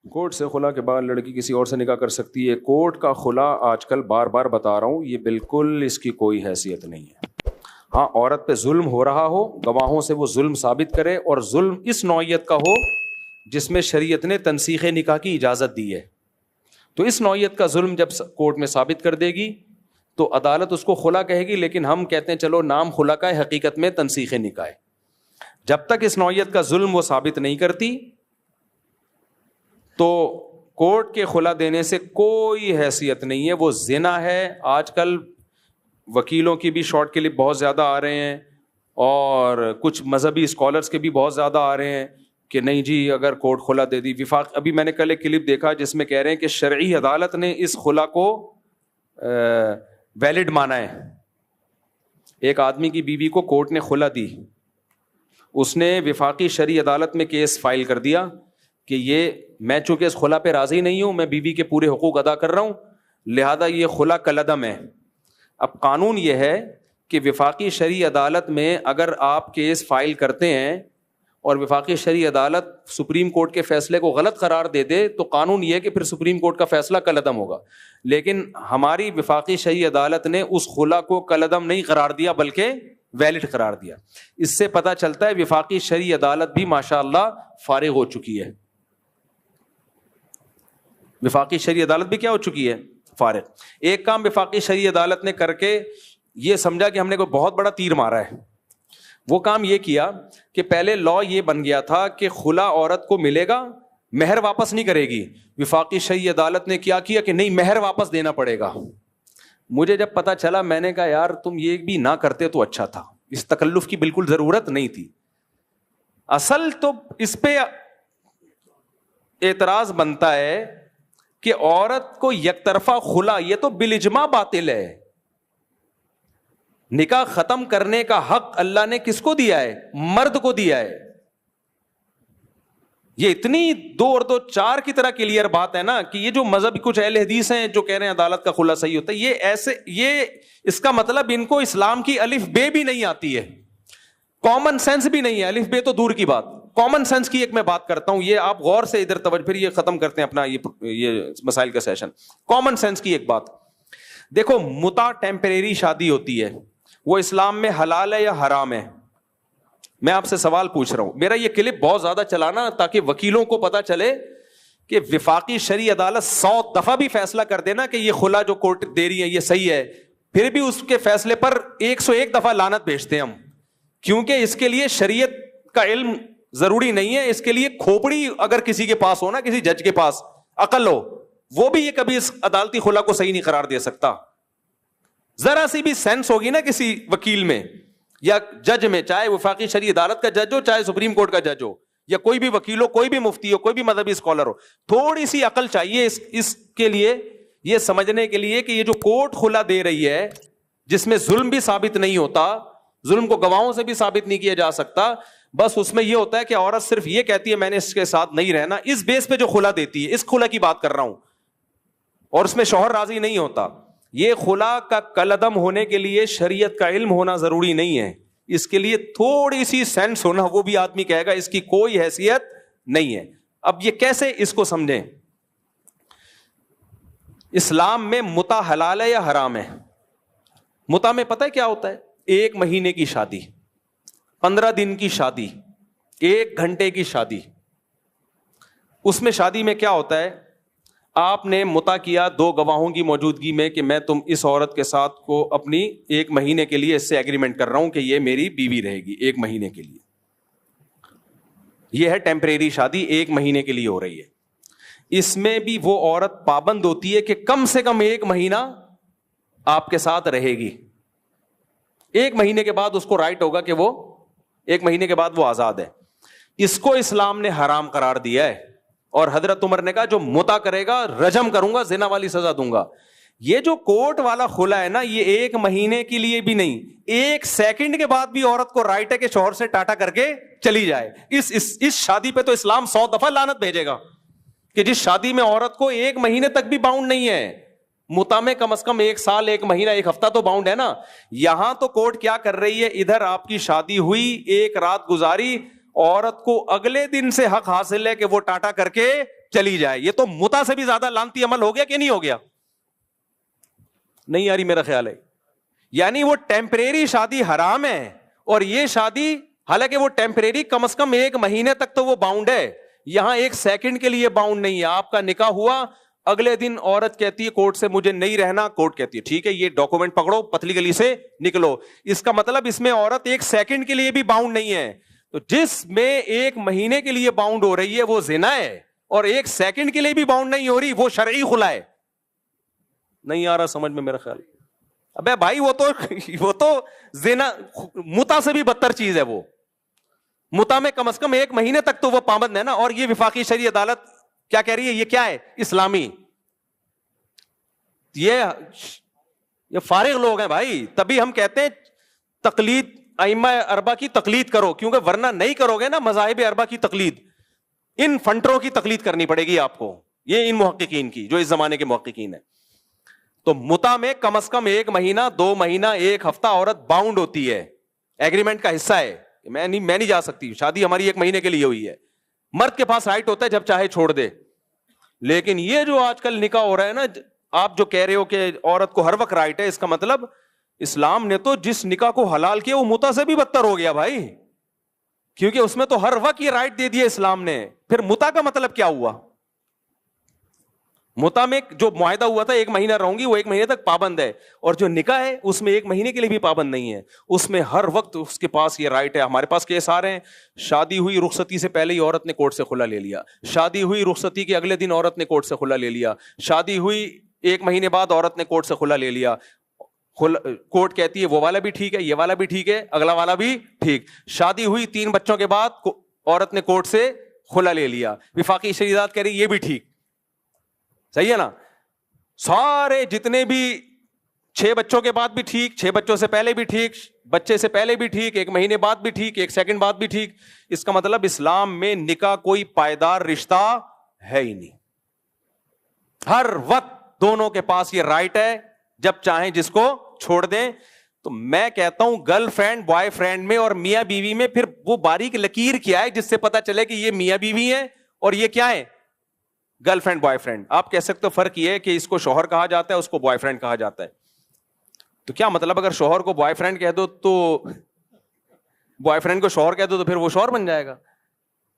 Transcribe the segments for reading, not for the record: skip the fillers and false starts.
Court سے خلا کے بعد لڑکی کسی اور سے نکاح کر سکتی ہے. کورٹ کا خلا آج کل بار بار بتا رہا ہوں یہ بالکل اس کی کوئی حیثیت نہیں ہے. ہاں عورت پہ ظلم ہو رہا ہو, گواہوں سے وہ ظلم ثابت کرے, اور ظلم اس نوعیت کا ہو جس میں شریعت نے تنسیخ نکاح کی اجازت دی ہے. تو اس نوعیت کا ظلم جب کورٹ میں ثابت کر دے گی تو عدالت اس کو خلا کہے گی, لیکن ہم کہتے ہیں چلو نام خلا کا ہے, حقیقت میں تنسیخ نکاح ہے. جب تک اس نوعیت کا ظلم وہ ثابت نہیں کرتی تو کورٹ کے خلا دینے سے کوئی حیثیت نہیں ہے. وہ زنا ہے. آج کل وکیلوں کی بھی شارٹ کلپ بہت زیادہ آ رہے ہیں, اور کچھ مذہبی اسکالرس کے بھی بہت زیادہ آ رہے ہیں کہ نہیں جی اگر کورٹ خلا دے دی. وفاق ابھی میں نے کل ایک کلپ دیکھا جس میں کہہ رہے ہیں کہ شرعی عدالت نے اس خلا کو ویلڈ مانا ہے. ایک آدمی کی بیوی کو کورٹ نے خلا دی, اس نے وفاقی شرعی عدالت میں کیس فائل کر دیا کہ یہ میں چونکہ اس خلا پہ راضی نہیں ہوں, میں بیوی کے پورے حقوق ادا کر رہا ہوں, لہذا یہ خلا کالعدم ہے. اب قانون یہ ہے کہ وفاقی شرعی عدالت میں اگر آپ کیس فائل کرتے ہیں اور وفاقی شرعی عدالت سپریم کورٹ کے فیصلے کو غلط قرار دے دے تو قانون یہ ہے کہ پھر سپریم کورٹ کا فیصلہ کالعدم ہوگا. لیکن ہماری وفاقی شرعی عدالت نے اس خلا کو کالعدم نہیں قرار دیا بلکہ ویلڈ قرار دیا. اس سے پتہ چلتا ہے وفاقی شرعی عدالت بھی ماشاءاللہ فارغ ہو چکی ہے. وفاقی شرعی عدالت بھی کیا ہو چکی ہے؟ فارغ. ایک کام وفاقی شرعی عدالت نے کر کے یہ سمجھا کہ ہم نے کوئی بہت بڑا تیر مارا ہے. وہ کام یہ کیا کہ پہلے لا یہ بن گیا تھا کہ خلا عورت کو ملے گا, مہر واپس نہیں کرے گی. وفاقی شرعی عدالت نے کیا کہ نہیں, مہر واپس دینا پڑے گا. مجھے جب پتا چلا میں نے کہا یار تم یہ بھی نہ کرتے تو اچھا تھا, اس تکلف کی بالکل ضرورت نہیں تھی. اصل تو اس پہ اعتراض بنتا ہے کہ عورت کو یک طرفہ خلا, یہ تو بالاجماع باطل ہے. نکاح ختم کرنے کا حق اللہ نے کس کو دیا ہے؟ مرد کو دیا ہے. یہ اتنی 2 اور 2 4 کی طرح کلیئر بات ہے نا کہ یہ جو مذہبی کچھ اہل حدیث ہیں جو کہہ رہے ہیں عدالت کا خلا صحیح ہوتا ہے, یہ ایسے یہ اس کا مطلب ان کو اسلام کی الف بے بھی نہیں آتی ہے, کامن سینس بھی نہیں ہے. الف بے تو دور کی بات, کامن سینس کی ایک میں بات کرتا ہوں, یہ آپ غور سے ادھر توجہ, پھر یہ ختم کرتے ہیں اپنا یہ مسائل کا سیشن. کامن سینس کی ایک بات دیکھو, متع ٹیمپریری شادی ہوتی ہے, وہ اسلام میں حلال ہے یا حرام ہے؟ میں آپ سے سوال پوچھ رہا ہوں. میرا یہ کلپ بہت زیادہ چلانا تاکہ وکیلوں کو پتا چلے کہ وفاقی شرعی عدالت 100 دفعہ بھی فیصلہ کر دینا کہ یہ خلا جو کورٹ دے رہی ہے یہ صحیح ہے, پھر بھی اس کے فیصلے پر 101 دفعہ لعنت بھیجتے ہیں ہم, کیونکہ اس کے لیے شریعت کا علم ضروری نہیں ہے. اس کے لیے کھوپڑی اگر کسی کے پاس ہو نا, کسی جج کے پاس عقل ہو, وہ بھی یہ کبھی اس عدالتی خلا کو صحیح نہیں قرار دے سکتا. ذرا سی بھی سینس ہوگی نا کسی وکیل میں یا جج میں, چاہے وفاقی شرعی عدالت کا جج ہو چاہے سپریم کورٹ کا جج ہو یا کوئی بھی وکیل ہو, کوئی بھی مفتی ہو, کوئی بھی مذہبی اسکالر ہو, تھوڑی سی عقل چاہیے اس کے لیے, یہ سمجھنے کے لیے کہ یہ جو کورٹ خلا دے رہی ہے جس میں ظلم بھی ثابت نہیں ہوتا, ظلم کو گواہوں سے بھی ثابت نہیں کیا جا سکتا, بس اس میں یہ ہوتا ہے کہ عورت صرف یہ کہتی ہے میں نے اس کے ساتھ نہیں رہنا, اس بیس پہ جو خلا دیتی ہے, اس خلا کی بات کر رہا ہوں, اور اس میں شوہر راضی نہیں ہوتا. یہ خلا کا کالعدم ہونے کے لیے شریعت کا علم ہونا ضروری نہیں ہے, اس کے لیے تھوڑی سی سینس ہونا, وہ بھی آدمی کہے گا اس کی کوئی حیثیت نہیں ہے. اب یہ کیسے اس کو سمجھیں؟ اسلام میں متع حلال ہے یا حرام ہے؟ متع میں پتہ ہے کیا ہوتا ہے؟ 1 مہینے کی شادی, 15 دن کی شادی, 1 گھنٹے کی شادی. اس میں شادی میں کیا ہوتا ہے؟ آپ نے متع کیا 2 گواہوں کی موجودگی میں کہ میں تم اس عورت کے ساتھ کو اپنی 1 مہینے کے لیے اس سے ایگریمنٹ کر رہا ہوں کہ یہ میری بیوی رہے گی 1 مہینے کے لیے. یہ ہے ٹیمپریری شادی, 1 مہینے کے لیے ہو رہی ہے. اس میں بھی وہ عورت پابند ہوتی ہے کہ کم سے کم 1 مہینہ آپ کے ساتھ رہے گی. 1 مہینے کے بعد اس کو رائٹ ہوگا کہ وہ 1 مہینے کے بعد وہ آزاد ہے. اس کو اسلام نے حرام قرار دیا ہے, اور حضرت عمر نے کہا جو متع کرے گا رجم کروں گا, زنا والی سزا دوں گا. یہ جو کورٹ والا خلا ہے نا, یہ 1 مہینے کے لیے بھی نہیں, 1 سیکنڈ کے بعد بھی عورت کو رائٹ ہے کہ شوہر سے ٹاٹا کر کے چلی جائے. اس شادی پہ تو اسلام 100 دفعہ لعنت بھیجے گا کہ جس شادی میں عورت کو 1 مہینے تک بھی باؤنڈ نہیں ہے. متع میں کم از کم 1 سال 1 مہینہ 1 ہفتہ تو باؤنڈ ہے نا. یہاں تو کورٹ کیا کر رہی ہے, ادھر آپ کی شادی ہوئی, 1 رات گزاری, عورت کو اگلے دن سے حق حاصل ہے کہ وہ ٹاٹا کر کے چلی جائے. یہ تو متا سے بھی زیادہ لانتی عمل ہو گیا کہ نہیں ہو گیا؟ نہیں آ رہی میرا خیال ہے. یعنی وہ ٹیمپریری شادی حرام ہے, اور یہ شادی حالانکہ وہ ٹیمپریری کم از کم 1 مہینے تک تو وہ باؤنڈ ہے, یہاں 1 سیکنڈ کے لیے باؤنڈ نہیں ہے. آپ کا نکاح ہوا, اگلے دن عورت کہتی ہے کورٹ سے مجھے نہیں رہنا, کورٹ کہتی ہے ٹھیک ہے یہ ڈاکومنٹ پکڑو, پتلی گلی سے نکلو. اس کا مطلب اس میں عورت 1 سیکنڈ کے لیے بھی باؤنڈ نہیں ہے. تو جس میں 1 مہینے کے لیے باؤنڈ ہو رہی ہے وہ زنا ہے, اور 1 سیکنڈ کے لیے بھی باؤنڈ نہیں ہو رہی وہ شرعی خلا ہے. نہیں آ رہا سمجھ میں میرا خیال؟ ابے بھائی وہ تو زنا متا سے بھی بدتر چیز ہے. وہ متا میں کم از کم 1 مہینے تک تو وہ پابند ہے نا. اور یہ وفاقی شرعی عدالت کیا کہہ رہی ہے؟ یہ کیا ہے؟ اسلامی. یہ فارغ لوگ ہیں بھائی, تبھی ہم کہتے ہیں تقلید ائمہ اربعہ کی تقلید کرو, کیونکہ ورنہ نہیں کرو گے نا مذاہب اربعہ کی تقلید, ان فنٹروں کی تقلید کرنی پڑے گی آپ کو, یہ ان محققین کی جو اس زمانے کے محققین ہیں. تو متا میں کم از کم 1 مہینہ 2 مہینہ 1 ہفتہ عورت باؤنڈ ہوتی ہے, ایگریمنٹ کا حصہ ہے. میں نہیں جا سکتی, شادی ہماری 1 مہینے کے لیے ہوئی ہے. مرد کے پاس رائٹ ہوتا ہے جب چاہے چھوڑ دے. لیکن یہ جو آج کل نکاح ہو رہا ہے نا, آپ جو کہہ رہے ہو کہ عورت کو ہر وقت رائٹ ہے, اس کا مطلب اسلام نے تو جس نکاح کو حلال کیا وہ متا سے بھی بدتر ہو گیا بھائی, کیونکہ اس میں تو ہر وقت یہ رائٹ دے دیا اسلام نے. پھر متا کا مطلب کیا ہوا؟ متا میں جو معاہدہ ہوا تھا 1 مہینہ رہوں گی, وہ 1 مہینے تک پابند ہے, اور جو نکاح ہے اس میں 1 مہینے کے لیے بھی پابند نہیں ہے. اس میں ہر وقت اس کے پاس یہ رائٹ ہے. ہمارے پاس کیس آ رہے ہیں, شادی ہوئی رخصتی سے پہلے ہی عورت نے کورٹ سے خلا لے لیا, شادی ہوئی رخصتی کے اگلے دن عورت نے کورٹ سے خلا لے لیا, شادی ہوئی 1 مہینے بعد عورت نے کورٹ سے خلا لے لیا. کورٹ کہتی ہے وہ والا بھی ٹھیک ہے, یہ والا بھی ٹھیک ہے, اگلا والا بھی ٹھیک. شادی ہوئی 3 بچوں کے بعد عورت نے کورٹ سے خلا لے لیا, وفاقی شریعت کہہ رہی یہ بھی ٹھیک. صحیح ہے نا؟ سارے جتنے بھی 6 بچوں کے بعد بھی ٹھیک, 6 بچوں سے پہلے بھی ٹھیک, بچے سے پہلے بھی ٹھیک, 1 مہینے بعد بھی ٹھیک, 1 سیکنڈ بعد بھی ٹھیک. اس کا مطلب اسلام میں نکاح کوئی پائیدار رشتہ ہے ہی نہیں. ہر وقت دونوں کے پاس یہ رائٹ ہے, جب چاہیں جس کو چھوڑ دیں. تو میں کہتا ہوں گرل فرینڈ بوائے فرینڈ میں اور میاں بیوی میں پھر وہ باریک لکیر کیا ہے جس سے پتا چلے کہ یہ میاں بیوی ہے اور یہ کیا ہے؟ Girl friend boy friend. آپ کہہ سکتے ہو فرق یہ ہے کہ اس کو شوہر کہا جاتا ہے, اس کو بوائے فرینڈ کہا جاتا ہے. تو کیا مطلب اگر شوہر کو بوائے فرینڈ کہہ دو تو بوائے فرینڈ کو شوہر کہہ دو تو پھر وہ شوہر بن جائے گا؟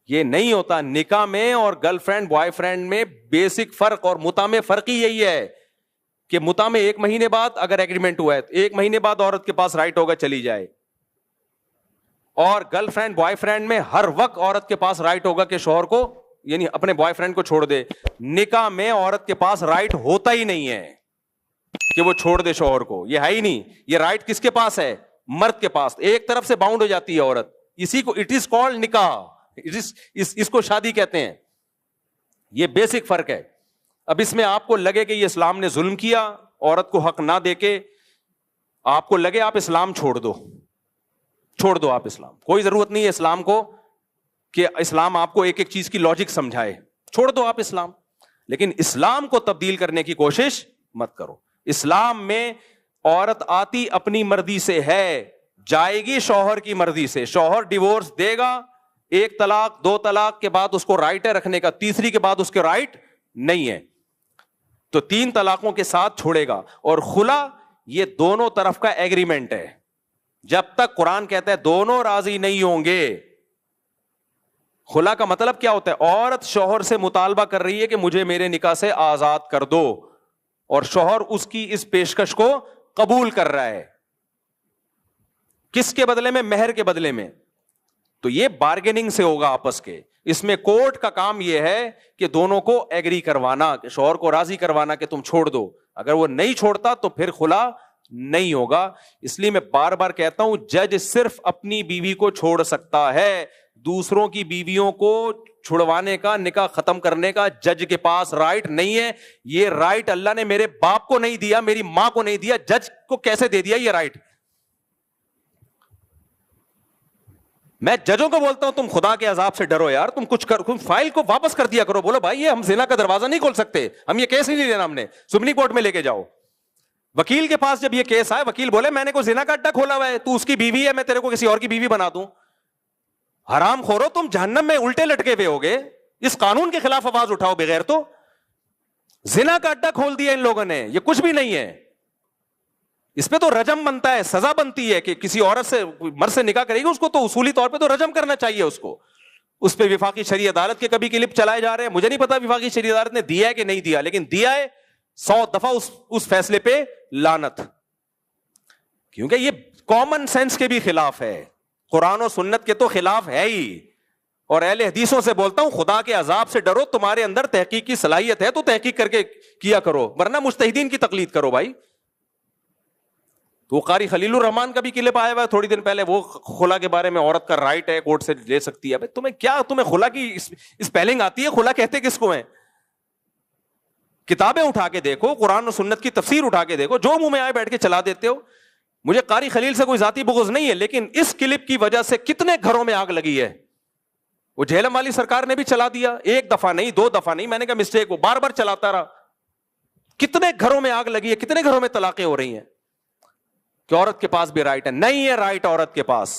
یہ نہیں ہوتا. نکاح میں اور گرل فرینڈ بوائے فرینڈ میں بیسک فرق, اور متا میں فرق ہی یہی ہے کہ متا میں 1 مہینے بعد اگر ایگریمنٹ ہوا ہے تو 1 مہینے بعد عورت کے پاس رائٹ ہوگا چلی جائے, اور گرل فرینڈ بوائے فرینڈ میں ہر وقت عورت کے پاس رائٹ ہوگا کہ شوہر کو یعنی اپنے بوائے فرینڈ کو چھوڑ دے. نکاح میں عورت کے پاس رائٹ ہوتا ہی نہیں ہے کہ وہ چھوڑ دے شوہر کو, یہ ہے ہی نہیں. یہ رائٹ کس کے پاس ہے؟ مرد کے پاس. ایک طرف سے باؤنڈ ہو جاتی ہے عورت, اسی کو اٹ از کالڈ نکاح, اس کو شادی کہتے ہیں. یہ بیسک فرق ہے. اب اس میں آپ کو لگے کہ یہ اسلام نے ظلم کیا, عورت کو حق نہ دے کے, آپ کو لگے آپ اسلام چھوڑ دو آپ اسلام. کوئی ضرورت نہیں ہے اسلام کو کہ اسلام آپ کو ایک ایک چیز کی لاجک سمجھائے, چھوڑ دو آپ اسلام. لیکن اسلام کو تبدیل کرنے کی کوشش مت کرو. اسلام میں عورت آتی اپنی مرضی سے ہے, جائے گی شوہر کی مرضی سے. شوہر ڈیورس دے گا, 1 طلاق 2 طلاق کے بعد اس کو رائٹ ہے رکھنے کا, تیسری کے بعد اس کے رائٹ نہیں ہے تو 3 طلاقوں کے ساتھ چھوڑے گا. اور خلا یہ دونوں طرف کا ایگریمنٹ ہے. جب تک قرآن کہتا ہے دونوں راضی نہیں ہوں گے. خلا کا مطلب کیا ہوتا ہے؟ عورت شوہر سے مطالبہ کر رہی ہے کہ مجھے میرے نکاح سے آزاد کر دو, اور شوہر اس کی اس پیشکش کو قبول کر رہا ہے. کس کے بدلے میں؟ مہر کے بدلے میں. تو یہ بارگیننگ سے ہوگا آپس کے. اس میں کورٹ کا کام یہ ہے کہ دونوں کو ایگری کروانا, کہ شوہر کو راضی کروانا کہ تم چھوڑ دو. اگر وہ نہیں چھوڑتا تو پھر خلا نہیں ہوگا. اس لیے میں بار بار کہتا ہوں جج صرف اپنی بیوی کو چھوڑ سکتا ہے, دوسروں کی بیویوں کو چھڑوانے کا, نکاح ختم کرنے کا جج کے پاس رائٹ نہیں ہے. یہ رائٹ اللہ نے میرے باپ کو نہیں دیا, میری ماں کو نہیں دیا, جج کو کیسے دے دیا یہ رائٹ؟ میں ججوں کو بولتا ہوں تم خدا کے عذاب سے ڈرو یار, تم کچھ کر, تم فائل کو واپس کر دیا کرو. بولو بھائی یہ ہم زنا کا دروازہ نہیں کھول سکتے, ہم یہ کیس نہیں لینا, ہم نے سپریم کورٹ میں لے کے جاؤ. وکیل کے پاس جب یہ کیس آئے, وکیل بولے میں نے کوئی زنا کا اڈا کھولا ہوا ہے, تو اس کی بیوی ہے, میں تیرے کو کسی اور کی بیوی بنا دوں. حرام خورو, تم جہنم میں الٹے لٹکے ہوئے ہوگے. اس قانون کے خلاف آواز اٹھاؤ بغیر تو. زنا کا اڈا کھول دیا ان لوگوں نے, یہ کچھ بھی نہیں ہے. اس پہ تو رجم بنتا ہے, سزا بنتی ہے کہ کسی عورت سے مرد سے نکاح کرے گی اس کو تو اصولی طور پہ تو رجم کرنا چاہیے اس کو. اس پہ وفاقی شرعی عدالت کے کبھی کلپ چلائے جا رہے ہیں, مجھے نہیں پتا وفاقی شرعی عدالت نے دیا ہے کہ نہیں دیا, لیکن دیا ہے 100 دفعہ اس فیصلے پہ لعنت, کیونکہ یہ کامن سینس کے بھی خلاف ہے, قرآن و سنت کے تو خلاف ہے ہی. اور اہل حدیثوں سے بولتا ہوں, خدا کے عذاب سے ڈرو, تمہارے اندر تحقیق کی صلاحیت ہے تو تحقیق کر کے کیا کرو, ورنہ مجتہدین کی تقلید کرو بھائی. تو قاری خلیل الرحمان کا بھی کلپ آیا ہوا ہے تھوڑی دن پہلے, وہ خلا کے بارے میں, عورت کا رائٹ ہے کورٹ سے لے سکتی ہے. تمہیں خلا کی اسپیلنگ آتی ہے؟ خلا کہتے کس کو ہیں؟ کتابیں اٹھا کے دیکھو, قرآن و سنت کی تفسیر اٹھا کے دیکھو, جو منہ میں آئے بیٹھ کے چلا دیتے ہو. مجھے قاری خلیل سے کوئی ذاتی بغض نہیں ہے, لیکن اس کلپ کی وجہ سے کتنے گھروں میں آگ لگی ہے. وہ جہلم والی سرکار نے بھی چلا دیا, 1 دفعہ نہیں 2 دفعہ نہیں, میں نے کہا مسٹیک, وہ بار بار چلاتا رہا. کتنے گھروں میں آگ لگی ہے, کتنے گھروں میں طلاقیں ہو رہی ہیں کہ عورت کے پاس بھی رائٹ ہے. نہیں ہے رائٹ عورت کے پاس,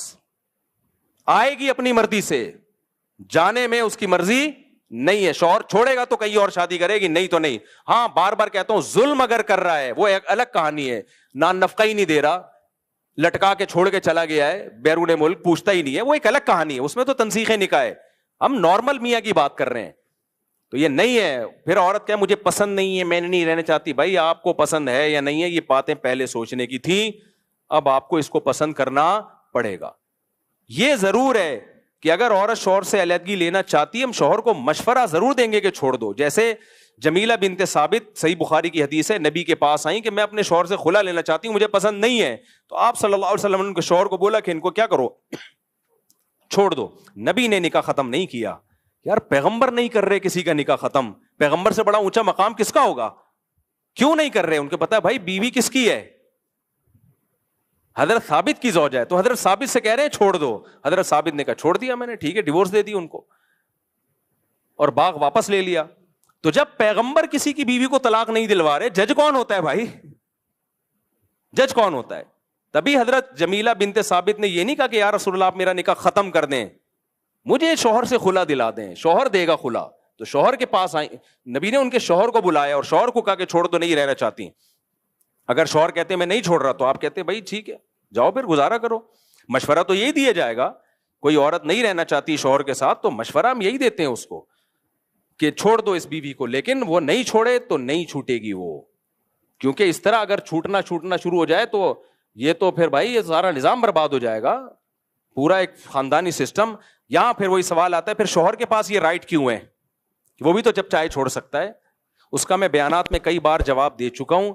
آئے گی اپنی مرضی سے, جانے میں اس کی مرضی نہیں ہے. شوہر چھوڑے گا تو کہیں اور شادی کرے گی, نہیں تو نہیں. ہاں بار بار کہتا ہوں, ظلم اگر کر رہا ہے وہ ایک الگ کہانی ہے, نہ نفقہ ہی نہیں دے رہا, لٹکا کے چھوڑ کے چلا گیا ہے بیرون ملک, پوچھتا ہی نہیں ہے, وہ ایک الگ کہانی ہے, اس میں تو تنسیخ نکاح ہے. ہم نارمل میاں کی بات کر رہے ہیں, تو یہ نہیں ہے. پھر عورت کہے مجھے پسند نہیں ہے, میں نہیں رہنا چاہتی. بھائی آپ کو پسند ہے یا نہیں ہے, یہ باتیں پہلے سوچنے کی تھی, اب آپ کو اس کو پسند کرنا پڑے گا. یہ ضرور ہے کہ اگر عورت شوہر سے علیحدگی لینا چاہتی ہے, ہم شوہر کو مشورہ ضرور دیں گے کہ چھوڑ دو. جیسے جمیلہ بنت ثابت, صحیح بخاری کی حدیث ہے, نبی کے پاس آئیں کہ میں اپنے شوہر سے خلا لینا چاہتی ہوں, مجھے پسند نہیں ہے. تو آپ صلی اللہ علیہ وسلم نے ان کے شوہر کو بولا کہ ان کو کیا کرو, چھوڑ دو. نبی نے نکاح ختم نہیں کیا. یار پیغمبر نہیں کر رہے کسی کا نکاح ختم, پیغمبر سے بڑا اونچا مقام کس کا ہوگا؟ کیوں نہیں کر رہے؟ ان کو پتا ہے بھائی بیوی کس کی ہے, حضرت ثابت کی زوجہ ہے, تو حضرت ثابت سے کہہ رہے ہیں چھوڑ دو. حضرت ثابت نے کہا چھوڑ دیا میں نے, ٹھیک ہے, ڈیورس دے دی ان کو اور باغ واپس لے لیا. تو جب پیغمبر کسی کی بیوی کو طلاق نہیں دلوا رہے, جج کون ہوتا ہے بھائی؟ جج کون ہوتا ہے؟ تبھی حضرت جمیلہ بنت ثابت نے یہ نہیں کہا کہ یا رسول اللہ آپ میرا نکاح ختم کر دیں, مجھے شوہر سے خلا دلا دیں, شوہر دے گا خلا. تو شوہر کے پاس آئیں, نبی نے ان کے شوہر کو بلایا اور شوہر کو کہا کہ چھوڑ دو, نہیں رہنا چاہتی. اگر شوہر کہتے میں نہیں چھوڑ رہا, تو آپ کہتے بھائی ٹھیک ہے جاؤ پھر گزارا کرو. مشورہ تو یہی دیا جائے گا. کوئی عورت نہیں رہنا چاہتی شوہر کے ساتھ, تو مشورہ ہم یہی دیتے ہیں اس کو کہ چھوڑ دو اس بیوی کو, لیکن وہ نہیں چھوڑے تو نہیں چھوٹے گی وہ, کیونکہ اس طرح اگر چھوٹنا شروع ہو جائے تو یہ تو پھر بھائی یہ سارا نظام برباد ہو جائے گا, پورا ایک خاندانی سسٹم. یہاں پھر وہی سوال آتا ہے, پھر شوہر کے پاس یہ رائٹ کیوں ہے؟ وہ بھی تو جب چاہے چھوڑ سکتا ہے. اس کا میں بیانات میں کئی بار جواب دے چکا ہوں.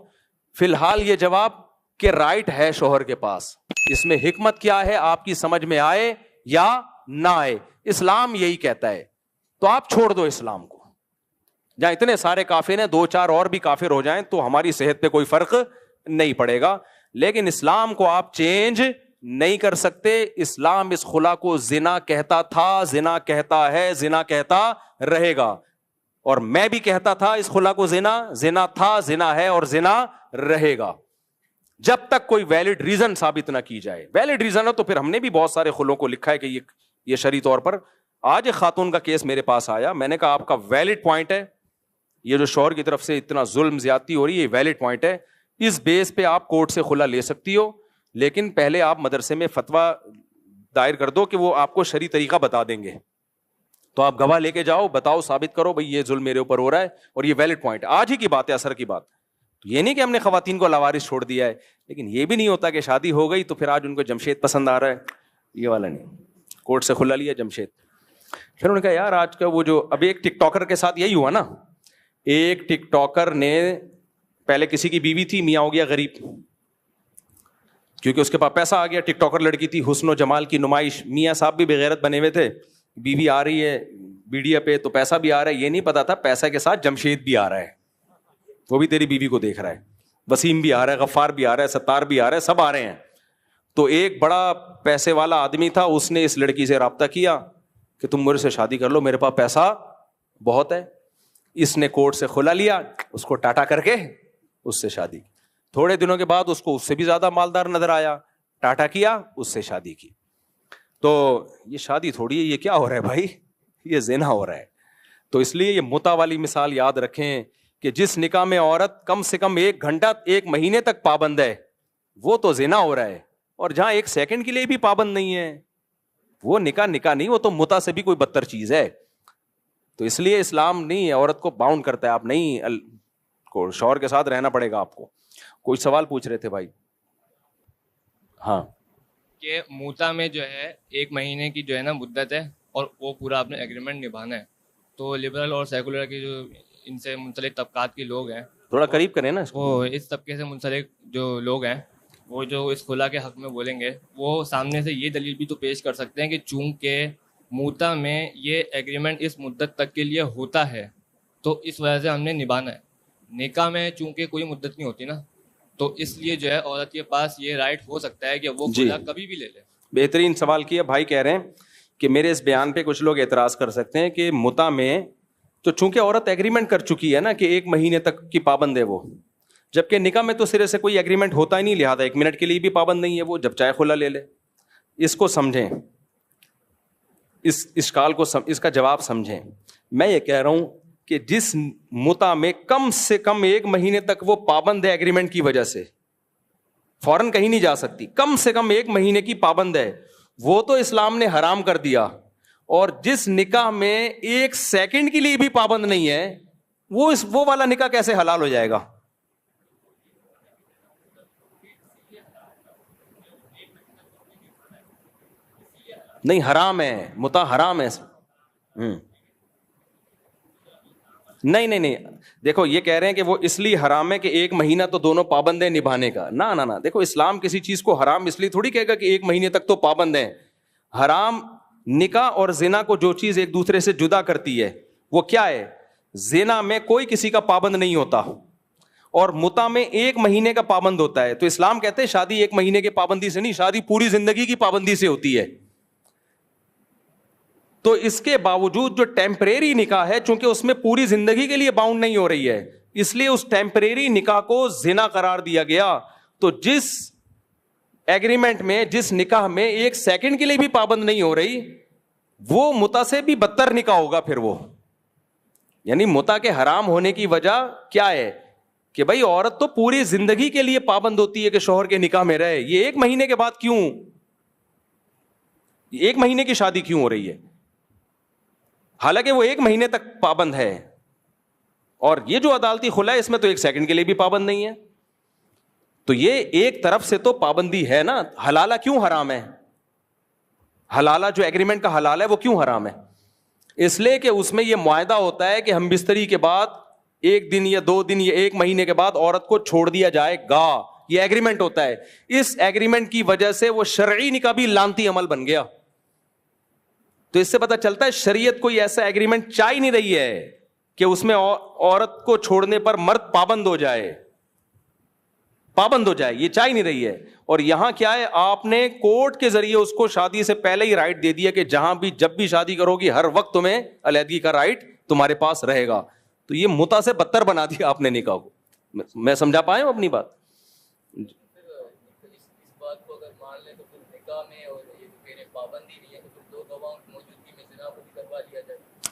فی الحال یہ جواب کہ رائٹ ہے شوہر کے پاس. اس میں حکمت کیا ہے آپ کی سمجھ میں آئے یا نہ آئے, اسلام یہی کہتا ہے. تو آپ چھوڑ دو اسلام کو. جہاں اتنے سارے کافر ہیں, 2-4 اور بھی کافر ہو جائیں تو ہماری صحت پہ کوئی فرق نہیں پڑے گا, لیکن اسلام کو آپ چینج نہیں کر سکتے. اسلام اس خلا کو زنا کہتا تھا, زنا کہتا ہے, زنا کہتا رہے گا. اور میں بھی کہتا تھا اس خلا کو زنا تھا, زنا ہے اور زنا رہے گا, جب تک کوئی ویلڈ ریزن ثابت نہ کی جائے. ویلڈ ریزن ہو تو پھر ہم نے بھی بہت سارے خلوں کو لکھا ہے کہ یہ شرعی طور پر. آج ایک خاتون کا کیس میرے پاس آیا, میں نے کہا آپ کا ویلڈ پوائنٹ ہے, یہ جو شوہر کی طرف سے اتنا ظلم زیادتی ہو رہی ہے, یہ ویلڈ پوائنٹ ہے, اس بیس پہ آپ کورٹ سے خلا لے سکتی ہو, لیکن پہلے آپ مدرسے میں فتویٰ دائر کر دو کہ وہ آپ کو شرعی طریقہ بتا دیں گے. تو آپ گواہ لے کے جاؤ, بتاؤ, ثابت کرو بھئی یہ ظلم میرے اوپر ہو رہا ہے, اور یہ ویلڈ پوائنٹ آج ہی کی بات ہے, اثر کی بات. تو یہ نہیں کہ ہم نے خواتین کو لاوارث چھوڑ دیا ہے, لیکن یہ بھی نہیں ہوتا کہ شادی ہو گئی تو پھر آج ان کو جمشید پسند آ رہا ہے, یہ والا نہیں. کورٹ سے خلا لیا جمشید. پھر انہوں نے کہا یار آج کا وہ جو ابھی ایک ٹک ٹاکر کے ساتھ یہی ہوا نا, ایک ٹک ٹاکر نے پہلے کسی کی بیوی تھی, میاں ہو گیا غریب, کیونکہ اس کے پاس پیسہ آ گیا. ٹک ٹاکر لڑکی تھی, حسن و جمال کی نمائش, میاں صاحب بھی بغیرت بنے ہوئے تھے, بیوی آ رہی ہے میڈیا پہ تو پیسہ بھی آ رہا ہے, یہ نہیں پتا تھا پیسہ کے ساتھ جمشید بھی آ رہا ہے, وہ بھی تیری بیوی کو دیکھ رہا ہے, وسیم بھی آ رہا ہے, غفار بھی آ رہا ہے, ستار بھی آ رہا ہے, سب آ رہے ہیں. تو ایک بڑا پیسے والا آدمی تھا, اس نے اس لڑکی سے رابطہ کیا کہ تم میرے سے شادی کر لو, میرے پاس پیسہ بہت ہے. اس نے کورٹ سے خلا لیا, اس کو ٹاٹا کر کے اس سے شادی کی. تھوڑے دنوں کے بعد اس کو اس سے بھی زیادہ مالدار نظر آیا, ٹاٹا کیا, اس سے شادی کی. تو یہ شادی تھوڑی ہے, یہ کیا ہو رہا ہے بھائی, یہ زنا ہو رہا ہے. تو اس لیے یہ متع والی مثال یاد رکھیں کہ جس نکاح میں عورت کم سے کم 1 گھنٹہ 1 مہینے تک پابند ہے وہ تو زنا ہو رہا ہے, اور جہاں 1 سیکنڈ کے لیے بھی پابند نہیں ہے وہ نکاح نہیں, وہ تو متع سے بھی کوئی بدتر چیز ہے. تو اس لیے اسلام نہیں عورت کو باؤنڈ کرتا ہے, آپ نہیں کو شوہر کے ساتھ رہنا پڑے گا آپ کو. کوئی سوال پوچھ رہے تھے بھائی؟ ہاں, کہ متع میں جو ہے 1 مہینے کی جو ہے نا مدت ہے اور وہ پورا آپ نے ایگریمنٹ نبھانا ہے. تو لبرل اور سیکولر کی جو ان سے منسلک طبقات کے لوگ ہیں, تھوڑا قریب کریں نا, وہ اس طبقے سے منسلک جو لوگ ہیں وہ جو اس خلا کے حق میں بولیں گے, وہ سامنے سے یہ دلیل بھی تو پیش کر سکتے ہیں کہ چونکہ متع میں یہ ایگریمنٹ اس مدت تک کے لیے ہوتا ہے تو اس وجہ سے ہم نے نبھانا ہے. نکاح میں چونکہ کوئی مدت نہیں ہوتی نا, تو اس لیے جو ہے عورت کے پاس یہ رائٹ ہو سکتا ہے کہ وہ خلا کبھی بھی لے لے. بہترین سوال کیا بھائی. کہہ رہے ہیں کہ میرے اس بیان پہ کچھ لوگ اعتراض کر سکتے ہیں کہ متع میں تو چونکہ عورت ایگریمنٹ کر چکی ہے نا کہ 1 مہینے تک کی پابند ہے وہ, جبکہ نکاح میں تو سرے سے کوئی ایگریمنٹ ہوتا ہی نہیں, لہٰذا 1 منٹ کے لیے بھی پابند نہیں ہے وہ, جب چاہے خلا لے لے. اس کو سمجھیں, اس اشکال کو اس کا جواب سمجھیں. میں یہ کہہ رہا ہوں کہ جس متع میں کم سے کم 1 مہینے تک وہ پابند ہے ایگریمنٹ کی وجہ سے, فوراً کہیں نہیں جا سکتی, کم سے کم 1 مہینے کی پابند ہے, وہ تو اسلام نے حرام کر دیا. اور جس نکاح میں 1 سیکنڈ کے لیے بھی پابند نہیں ہے وہ والا نکاح کیسے حلال ہو جائے گا؟ نہیں, حرام ہے, متع حرام ہے. نہیں, دیکھو یہ کہہ رہے ہیں کہ وہ اس لیے حرام ہے کہ 1 مہینہ تو دونوں پابند ہیں نبھانے کا. نہ, دیکھو اسلام کسی چیز کو حرام اس لیے تھوڑی کہے گا کہ 1 مہینے تک تو پابند ہیں. حرام نکاح اور زنا کو جو چیز ایک دوسرے سے جدا کرتی ہے وہ کیا ہے؟ زنا میں کوئی کسی کا پابند نہیں ہوتا اور متع میں 1 مہینے کا پابند ہوتا ہے. تو اسلام کہتے ہیں شادی 1 مہینے کی پابندی سے نہیں, شادی پوری زندگی کی پابندی سے ہوتی ہے. تو اس کے باوجود جو ٹیمپریری نکاح ہے, چونکہ اس میں پوری زندگی کے لیے باؤنڈ نہیں ہو رہی ہے, اس لیے اس ٹیمپریری نکاح کو زنا قرار دیا گیا. تو جس ایگریمنٹ میں, جس نکاح میں 1 سیکنڈ کے لیے بھی پابند نہیں ہو رہی, وہ متع سے بھی بدتر نکاح ہوگا پھر وہ. یعنی متع کے حرام ہونے کی وجہ کیا ہے کہ بھائی عورت تو پوری زندگی کے لیے پابند ہوتی ہے کہ شوہر کے نکاح میں رہے, یہ 1 مہینے کے بعد کیوں, 1 مہینے کی شادی کیوں ہو رہی ہے, حالانکہ وہ 1 مہینے تک پابند ہے. اور یہ جو عدالتی خلا ہے اس میں تو 1 سیکنڈ کے لیے بھی پابند نہیں ہے. تو یہ ایک طرف سے تو پابندی ہے نا. حلالہ کیوں حرام ہے؟ حلالہ جو ایگریمنٹ کا حلال ہے وہ کیوں حرام ہے؟ اس لیے کہ اس میں یہ معاہدہ ہوتا ہے کہ ہم بستری کے بعد 1 دن یا 2 دن یا 1 مہینے کے بعد عورت کو چھوڑ دیا جائے گا, یہ ایگریمنٹ ہوتا ہے. اس ایگریمنٹ کی وجہ سے وہ شرعی نکاح بھی لعنتی عمل بن گیا. تو اس سے پتہ چلتا ہے شریعت کوئی ایسا ایگریمنٹ چاہ ہی نہیں رہی ہے کہ اس میں عورت کو چھوڑنے پر مرد پابند ہو جائے, یہ چاہ ہی نہیں رہی ہے. اور یہاں کیا ہے, آپ نے کورٹ کے ذریعے اس کو شادی سے پہلے ہی رائٹ دے دیا کہ جہاں بھی جب بھی شادی کرو گی ہر وقت تمہیں علیحدگی کا رائٹ تمہارے پاس رہے گا. تو یہ متع سے بدتر بنا دیا آپ نے نکاح کو. میں سمجھا پایا ہوں اپنی بات؟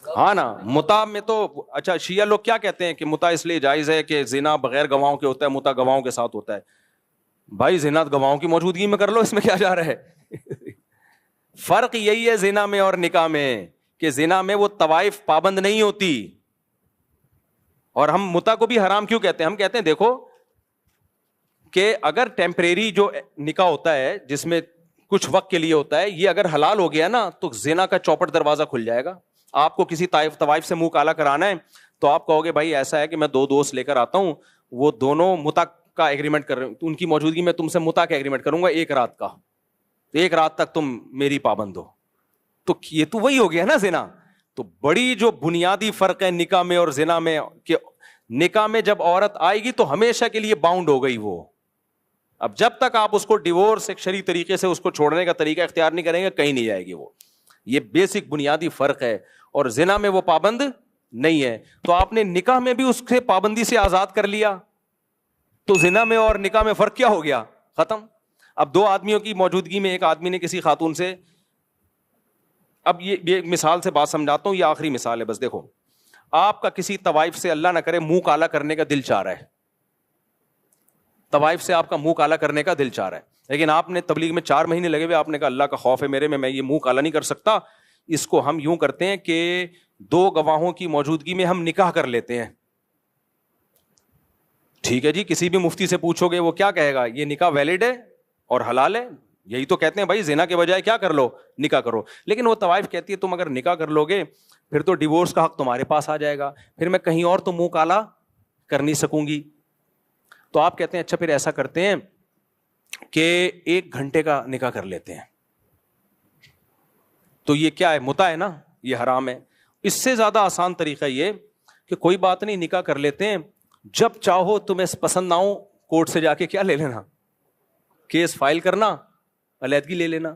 ہاں نا, متع میں تو اچھا شیعہ لوگ کیا کہتے ہیں کہ متع اس لیے جائز ہے کہ زنا بغیر گواہوں کے ہوتا ہے, متع گواہوں کے ساتھ ہوتا ہے. بھائی زنا گواہوں کی موجودگی میں کر لو, اس میں کیا جا رہا ہے؟ فرق یہی ہے زنا میں اور نکاح میں کہ زنا میں وہ طوائف پابند نہیں ہوتی. اور ہم متع کو بھی حرام کیوں کہتے ہیں؟ ہم کہتے ہیں دیکھو کہ اگر ٹیمپریری جو نکاح ہوتا ہے جس میں کچھ وقت کے لیے ہوتا ہے, یہ اگر حلال ہو گیا نا تو زنا کا چوپٹ دروازہ کھل جائے گا. آپ کو کسی طوائف سے منہ کالا کرانا ہے تو آپ کہو گے بھائی ایسا ہے کہ میں 2 دوست لے کر آتا ہوں, وہ دونوں متع کا ایگریمنٹ کر رہے ہیں, تو ان کی موجودگی میں تم سے متع کا ایگریمنٹ کروں گا 1 رات کا, 1 رات تک تم میری پابند ہو. تو یہ تو وہی ہو گیا نا زنا. تو بڑی جو بنیادی فرق ہے نکاح میں اور زنا میں کہ نکاح میں جب عورت آئے گی تو ہمیشہ کے لیے باؤنڈ ہو گئی وہ. اب جب تک آپ اس کو ڈیورس ایک شرعی طریقے سے اس کو چھوڑنے کا طریقہ اختیار نہیں کریں گے کہیں نہیں جائے گی وہ. یہ بیسک بنیادی فرق ہے. اور زنا میں وہ پابند نہیں ہے. تو آپ نے نکاح میں بھی اس سے پابندی سے آزاد کر لیا, تو زنا میں اور نکاح میں فرق کیا ہو گیا؟ ختم. اب 2 آدمیوں کی موجودگی میں ایک آدمی نے کسی خاتون سے, اب یہ مثال سے بات سمجھاتا ہوں, یہ آخری مثال ہے بس. دیکھو آپ کا کسی طوائف سے اللہ نہ کرے منہ کالا کرنے کا دل چاہ رہا ہے, طوائف سے آپ کا منہ کالا کرنے کا دل چاہ رہا ہے, لیکن آپ نے تبلیغ میں 4 مہینے لگے ہوئے, آپ نے کہا اللہ کا خوف ہے میرے میں یہ منہ کالا نہیں کر سکتا, اس کو ہم یوں کرتے ہیں کہ 2 گواہوں کی موجودگی میں ہم نکاح کر لیتے ہیں. ٹھیک ہے جی, کسی بھی مفتی سے پوچھو گے وہ کیا کہے گا, یہ نکاح ویلڈ ہے اور حلال ہے, یہی تو کہتے ہیں بھائی زنا کے بجائے کیا کر لو, نکاح کرو. لیکن وہ طوائف کہتی ہے تم اگر نکاح کر لو گے پھر تو ڈیورس کا حق تمہارے پاس آ جائے گا, پھر میں کہیں اور تو منہ کالا کر نہیں سکوں گی. تو آپ کہتے ہیں اچھا پھر ایسا کرتے ہیں کہ 1 گھنٹے کا نکاح کر لیتے ہیں. تو یہ کیا ہے, متع ہے نا, یہ حرام ہے. اس سے زیادہ آسان طریقہ یہ کہ کوئی بات نہیں, نکاح کر لیتے ہیں, جب چاہو تمہیں پسند نہ ہو کورٹ سے جا کے کیا لے لینا, کیس فائل کرنا, علیحدگی لے لینا.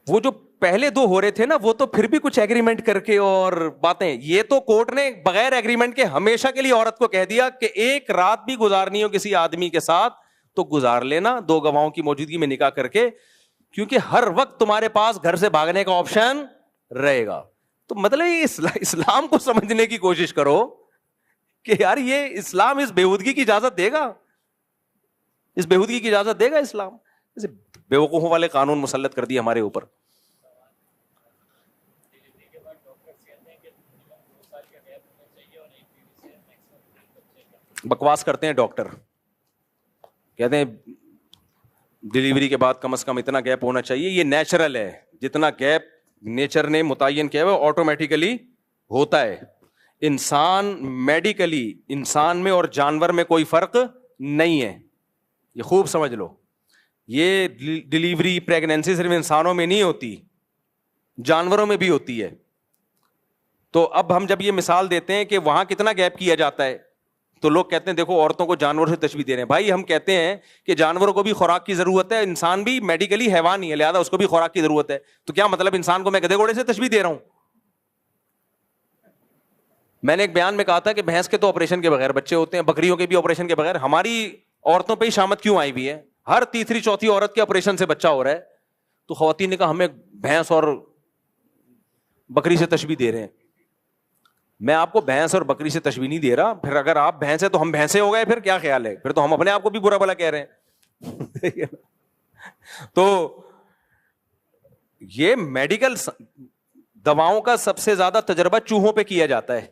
وہ جو پہلے 2 ہو رہے تھے نا, وہ تو پھر بھی کچھ ایگریمنٹ کر کے اور باتیں, یہ تو کورٹ نے بغیر ایگریمنٹ کے ہمیشہ کے لیے عورت کو کہہ دیا کہ 1 رات بھی گزارنی ہو کسی آدمی کے ساتھ تو گزار لینا 2 گواہوں کی موجودگی میں نکاح کر کے, کیونکہ ہر وقت تمہارے پاس گھر سے بھاگنے کا آپشن رہے گا. تو مطلب یہ اسلام کو سمجھنے کی کوشش کرو کہ یار یہ اسلام اس بےہودگی کی اجازت دے گا, اس بےہودگی کی اجازت دے گا اسلام؟ ایسے بیوقوفوں والے قانون مسلط کر دیے ہمارے اوپر. بکواس کرتے ہیں ڈاکٹر, کہتے ہیں ڈلیوری کے بعد کم از کم اتنا گیپ ہونا چاہیے, یہ نیچرل ہے, جتنا گیپ نیچر نے متعین کیا ہے وہ آٹومیٹیکلی ہوتا ہے. انسان میڈیکلی انسان میں اور جانور میں کوئی فرق نہیں ہے, یہ خوب سمجھ لو. یہ ڈلیوری پریگنینسی صرف انسانوں میں نہیں ہوتی, جانوروں میں بھی ہوتی ہے. تو اب ہم جب یہ مثال دیتے ہیں کہ وہاں کتنا گیپ کیا جاتا ہے تو لوگ کہتے ہیں دیکھو عورتوں کو جانور سے تشبیہ دے رہے ہیں. بھائی ہم کہتے ہیں کہ جانوروں کو بھی خوراک کی ضرورت ہے, انسان بھی میڈیکلی حیوان ہی ہے, لہذا اس کو بھی خوراک کی ضرورت ہے. تو کیا مطلب انسان کو میں گدھے گھوڑے سے تشبیہ دے رہا ہوں؟ میں نے ایک بیان میں کہا تھا کہ بھینس کے تو آپریشن کے بغیر بچے ہوتے ہیں, بکریوں کے بھی آپریشن کے بغیر. ہماری عورتوں پہ ہی شامت کیوں آئی ہوئی ہے, ہر تیسری چوتھی عورت کے آپریشن سے بچہ ہو رہا ہے. تو خواتین نے کہا ہمیں بھینس اور بکری سے تشبیہ دے رہے ہیں. میں آپ کو بھینس اور بکری سے تشبیہ نہیں دے رہا. پھر اگر آپ بھینس ہے تو ہم بھینسے ہو گئے, پھر کیا خیال ہے, پھر تو ہم اپنے آپ کو بھی برا بھلا کہہ رہے ہیں. تو یہ میڈیکل دواؤں کا سب سے زیادہ تجربہ چوہوں پہ کیا جاتا ہے.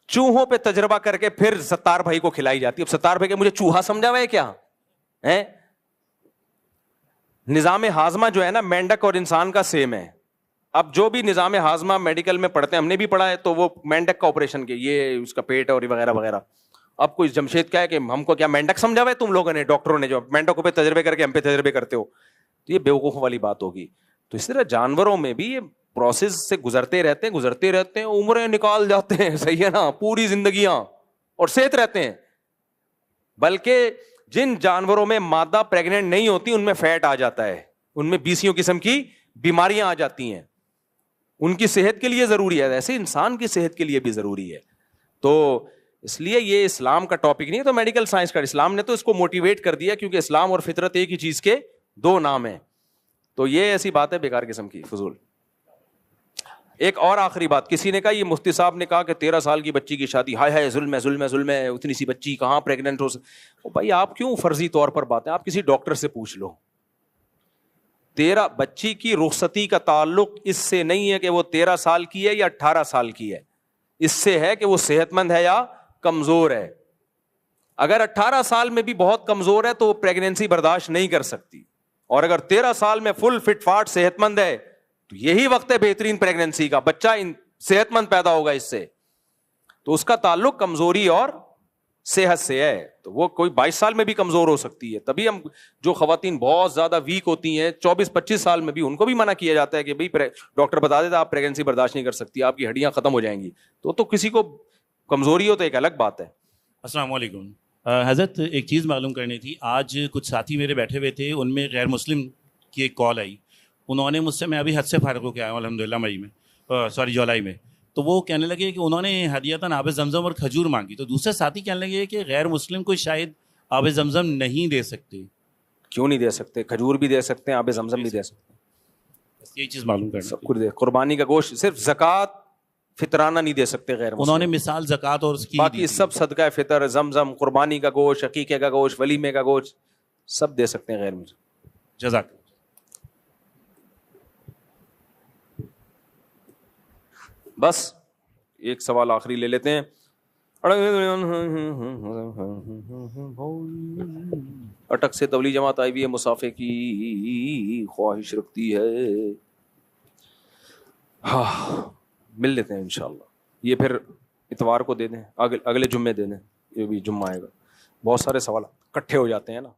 چوہوں پہ تجربہ کر کے پھر ستار بھائی کو کھلائی جاتی ہے. اب ستار بھائی کہ مجھے چوہا سمجھا ہوا ہے کیا ہے؟ نظام ہاضمہ جو ہے نا مینڈک اور انسان کا سیم ہے. اب جو بھی نظام ہاضمہ میڈیکل میں پڑھتے ہیں, ہم نے بھی پڑھا ہے, تو وہ مینڈک کا آپریشن کے یہ اس کا پیٹ اور وغیرہ وغیرہ. اب کوئی جمشید کیا ہے کہ ہم کو کیا مینڈک سمجھا ہوا ہے تم لوگوں نے, ڈاکٹروں نے, جو مینڈکوں پہ تجربے کر کے ہم پہ تجربے کرتے ہو. تو یہ بیوقوفوں والی بات ہوگی. تو اس طرح جانوروں میں بھی یہ پروسیس سے گزرتے رہتے ہیں, عمریں نکال جاتے ہیں, صحیح ہے نا, پوری زندگیاں, اور صحت رہتے ہیں. بلکہ جن جانوروں میں مادہ پریگننٹ نہیں ہوتی ان میں فیٹ آ جاتا ہے, ان میں 20 قسم کی بیماریاں آ جاتی ہیں. ان کی صحت کے لیے ضروری ہے, ایسے انسان کی صحت کے لیے بھی ضروری ہے. تو اس لیے یہ اسلام کا ٹاپک نہیں ہے, تو میڈیکل سائنس کا. اسلام نے تو اس کو موٹیویٹ کر دیا کیونکہ اسلام اور فطرت ایک ہی چیز کے 2 نام ہیں. تو یہ ایسی بات ہے بیکار قسم کی, فضول. ایک اور آخری بات, کسی نے کہا, یہ مفتی صاحب نے کہا کہ 13 سال کی بچی کی شادی, ہائے ہائے ظلم ہے ظلم ہے ظلم ہے, اتنی سی بچی کہاں پریگننٹ ہو سکتی. بھائی آپ کیوں فرضی طور پر باتیں, آپ کسی ڈاکٹر سے پوچھ لو. 13 بچی کی رخصتی کا تعلق اس سے نہیں ہے کہ وہ 13 سال کی ہے یا 18 سال کی ہے, اس سے ہے کہ وہ صحت مند ہے یا کمزور ہے. اگر 18 سال میں بھی بہت کمزور ہے تو وہ پریگنینسی برداشت نہیں کر سکتی, اور اگر 13 سال میں فل فٹ فاٹ صحت مند ہے تو یہی وقت ہے بہترین پریگنینسی کا, بچہ صحت مند پیدا ہوگا اس سے. تو اس کا تعلق کمزوری اور صحت سے ہے. تو وہ کوئی 22 سال میں بھی کمزور ہو سکتی ہے. تبھی ہم جو خواتین بہت زیادہ ویک ہوتی ہیں 24-25 سال میں بھی, ان کو بھی منع کیا جاتا ہے کہ بھائی ڈاکٹر بتا دیتا آپ پریگنینسی برداشت نہیں کر سکتی, آپ کی ہڈیاں ختم ہو جائیں گی. تو کسی کو کمزوری ہو تو ایک الگ بات ہے. السلام علیکم حضرت, ایک چیز معلوم کرنی تھی. آج کچھ ساتھی میرے بیٹھے ہوئے تھے, ان میں غیر مسلم کی ایک کال آئی. انہوں نے مجھ سے, میں ابھی حج سے فارغ ہو کے آیا ہوں الحمدللہ مئی میں, جولائی میں, تو وہ کہنے لگے کہ انہوں نے ہدیتاً آب زمزم اور کھجور مانگی. تو دوسرے ساتھی کہنے لگے کہ غیر مسلم کو شاید آب زمزم نہیں دے سکتے. کیوں نہیں دے سکتے؟ کھجور بھی دے سکتے ہیں, آب زمزم بھی دے سکتے ہیں. یہی چیز معلوم کرنا. سب کچھ دے. قربانی کا گوشت, صرف زکوٰۃ فطرانہ نہیں دے سکتے غیر مسلم. انہوں نے مثال زکوٰۃ اور اس کی باقی سب صدقہ فطر، زمزم، قربانی کا گوشت، عقیقے کا گوشت، ولیمے کا گوشت سب دے سکتے ہیں غیر مسلم. جزاک. بس ایک سوال آخری لے لیتے ہیں. اٹک سے تبلیغ جماعت آئی ہوئی ہے، مسافے کی خواہش رکھتی ہے. ہاں مل لیتے ہیں انشاءاللہ. یہ پھر اتوار کو دے دیں، اگلے جمعے دے دیں. یہ بھی جمعہ آئے گا، بہت سارے سوال اکٹھے ہو جاتے ہیں نا.